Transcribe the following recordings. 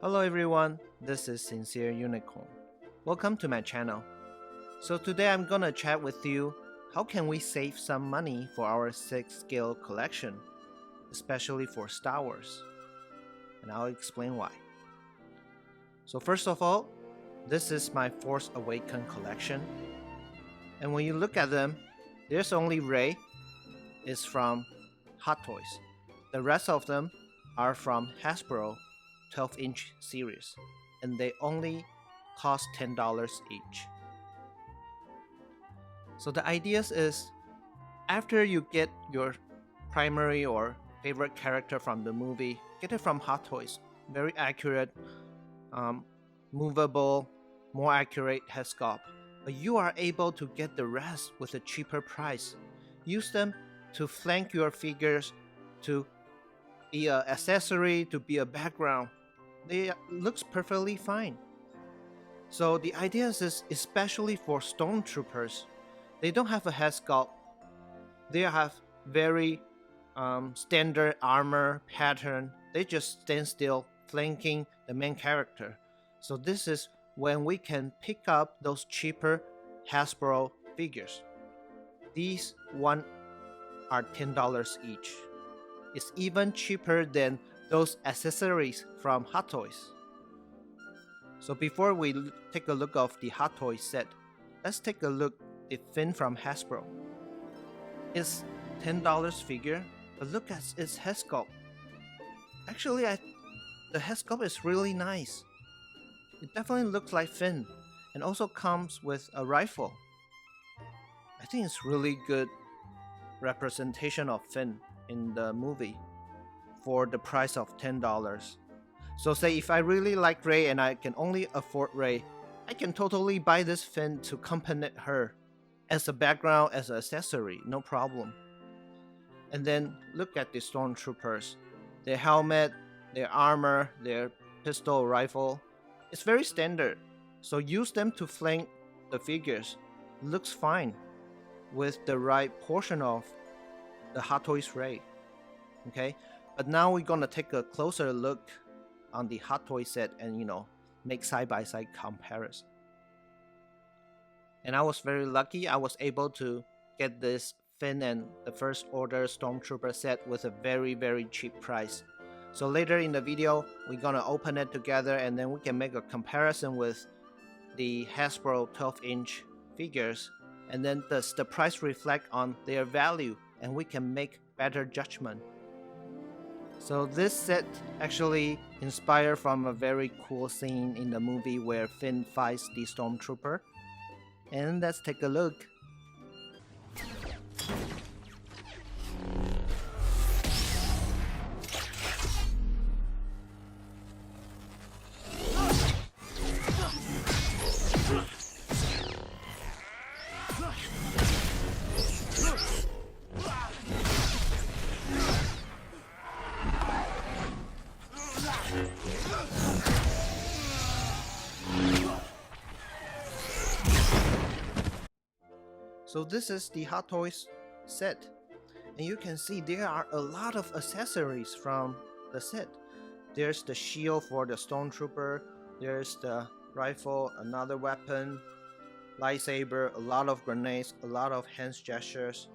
Hello everyone, this is Sincere Unicorn. Welcome to my channel. So today I'm gonna chat with you how can we save some money for our 6-scale collection, especially for Star Wars. And I'll explain why. So first of all, this is my Force Awakens collection. And when you look at them, there's only Rey is from Hot Toys. The rest of them are from Hasbro 12-inch series, and they only cost $10 each. So the idea is, after you get your primary or favorite character from the movie, get it from Hot Toys. Very accurate, movable, more accurate head sculpt. But you are able to get the rest with a cheaper price. Use them to flank your figures, to be an accessory, to be a background. They looks perfectly fine. So the idea is, especially for stormtroopers, they don't have a head sculpt. They have very standard armor pattern. They just stand still, flanking the main character. So this is when we can pick up those cheaper Hasbro figures. These one are $10 each. It's even cheaper than those accessories from Hot Toys. So before we take a look of the Hot Toys set, let's take a look at Finn from Hasbro. It's $10 figure, but look at its head sculpt. Actually, the head sculpt is really nice. It definitely looks like Finn, and also comes with a rifle. I think it's really good representation of Finn in the movie for the price of $10. So say if I really like Rey and I can only afford Rey, I can totally buy this Finn to accompany her as a background, as an accessory, no problem. And then look at the stormtroopers. Their helmet, their armor, their pistol, rifle. It's very standard. So use them to flank the figures. Looks fine with the right portion of the Hot Toys Rey. Okay, but now we're gonna take a closer look on the Hot Toy set and make side-by-side comparison. And I was very lucky. I was able to get this Finn and the First Order Stormtrooper set with a very cheap price. So later in the video, we're gonna open it together and then we can make a comparison with the Hasbro 12-inch figures, and then does the price reflect on their value, and we can make better judgment. So this set actually inspired from a very cool scene in the movie where Finn fights the Stormtrooper. And let's take a look. So this is the Hot Toys set, and you can see there are a lot of accessories from the set. There's the shield for the Stormtrooper, there's the rifle, another weapon, lightsaber, a lot of grenades, a lot of hand gestures.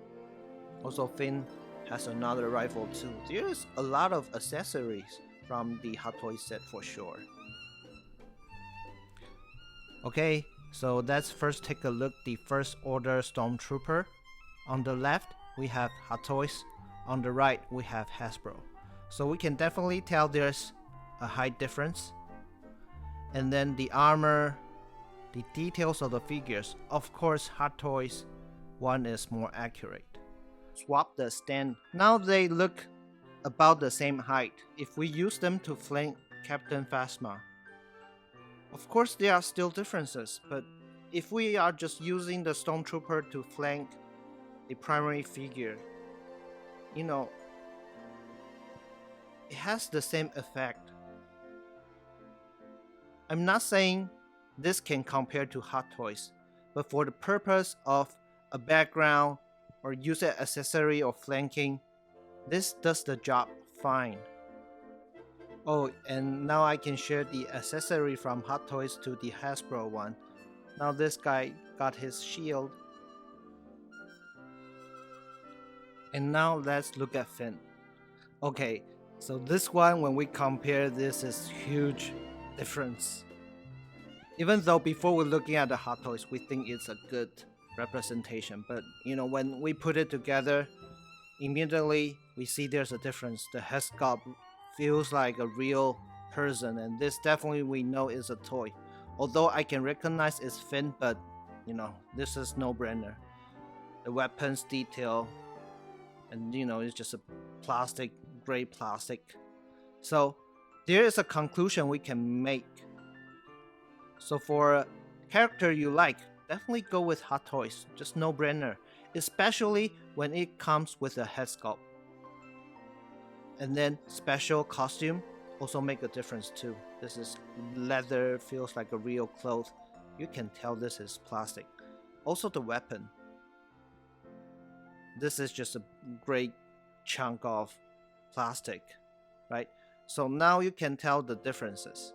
Also Finn has another rifle too. There's a lot of accessories from the Hot Toys set for sure. Okay, so let's first take a look at the First Order Stormtrooper. On the left, we have Hot Toys. On the right, we have Hasbro. So we can definitely tell there's a height difference. And then the armor, the details of the figures. Of course, Hot Toys one is more accurate. Swap the stand. Now they look about the same height. If we use them to flank Captain Phasma, of course, there are still differences, but if we are just using the Stormtrooper to flank the primary figure, it has the same effect. I'm not saying this can compare to Hot Toys, but for the purpose of a background or user accessory or flanking, this does the job fine. Oh, and now I can share the accessory from Hot Toys to the Hasbro one. Now this guy got his shield. And now let's look at Finn. Okay, so this one, when we compare, this is huge difference. Even though before we're looking at the Hot Toys, we think it's a good representation, but when we put it together, immediately we see there's a difference. The head sculpt feels like a real person, and this definitely we know is a toy. Although I can recognize it's Finn, but this is no-brainer. The weapons detail, and it's just a plastic, gray plastic. So there is a conclusion we can make. So for a character you like, definitely go with Hot Toys, just no-brainer, especially when it comes with a head sculpt. And then special costume also make a difference too. This is leather, feels like a real cloth. You can tell this is plastic. Also the weapon. This is just a great chunk of plastic, right? So now you can tell the differences.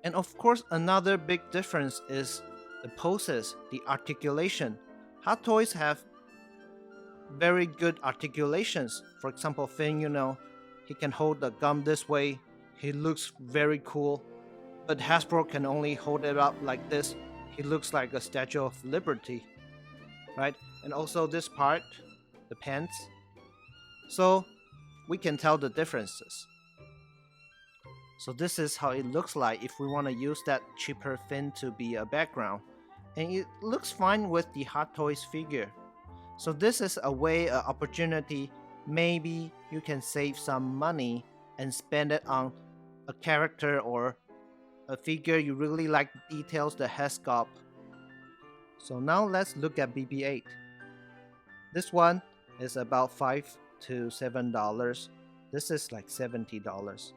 And of course, another big difference is the poses, the articulation. Hot Toys have very good articulations. For example, Finn, he can hold the gun this way. He looks very cool. But Hasbro can only hold it up like this. He looks like a Statue of Liberty, right? And also this part, the pants. So we can tell the differences. So this is how it looks like if we want to use that cheaper Finn to be a background. And it looks fine with the Hot Toys figure. So this is a way, an opportunity, maybe you can save some money and spend it on a character or a figure you really like the details, the head sculpt. So now let's look at BB-8. This one is about $5 to $7. This is like $70.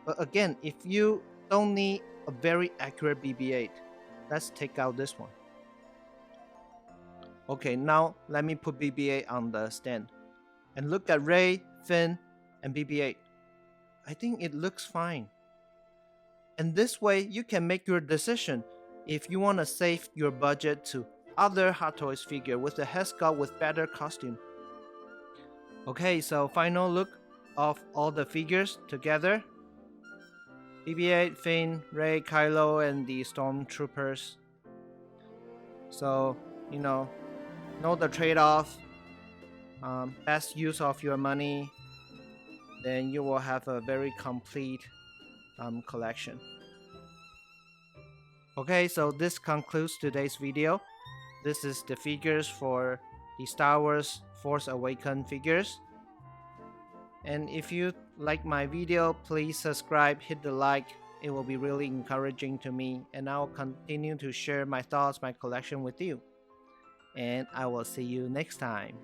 But again, if you don't need a very accurate BB-8, let's take out this one. Okay, now let me put BB-8 on the stand. And look at Rey, Finn, and BB-8. I think it looks fine. And this way, you can make your decision if you want to save your budget to other Hot Toys figure with a head sculpt with better costume. Okay, so final look of all the figures together. BB-8, Finn, Rey, Kylo, and the Stormtroopers. So, know the trade-off, best use of your money, then you will have a very complete collection. Okay, so this concludes today's video. This is the figures for the Star Wars Force Awakens figures. And if you like my video, please subscribe, hit the like. It will be really encouraging to me, and I'll continue to share my thoughts, my collection with you. And I will see you next time.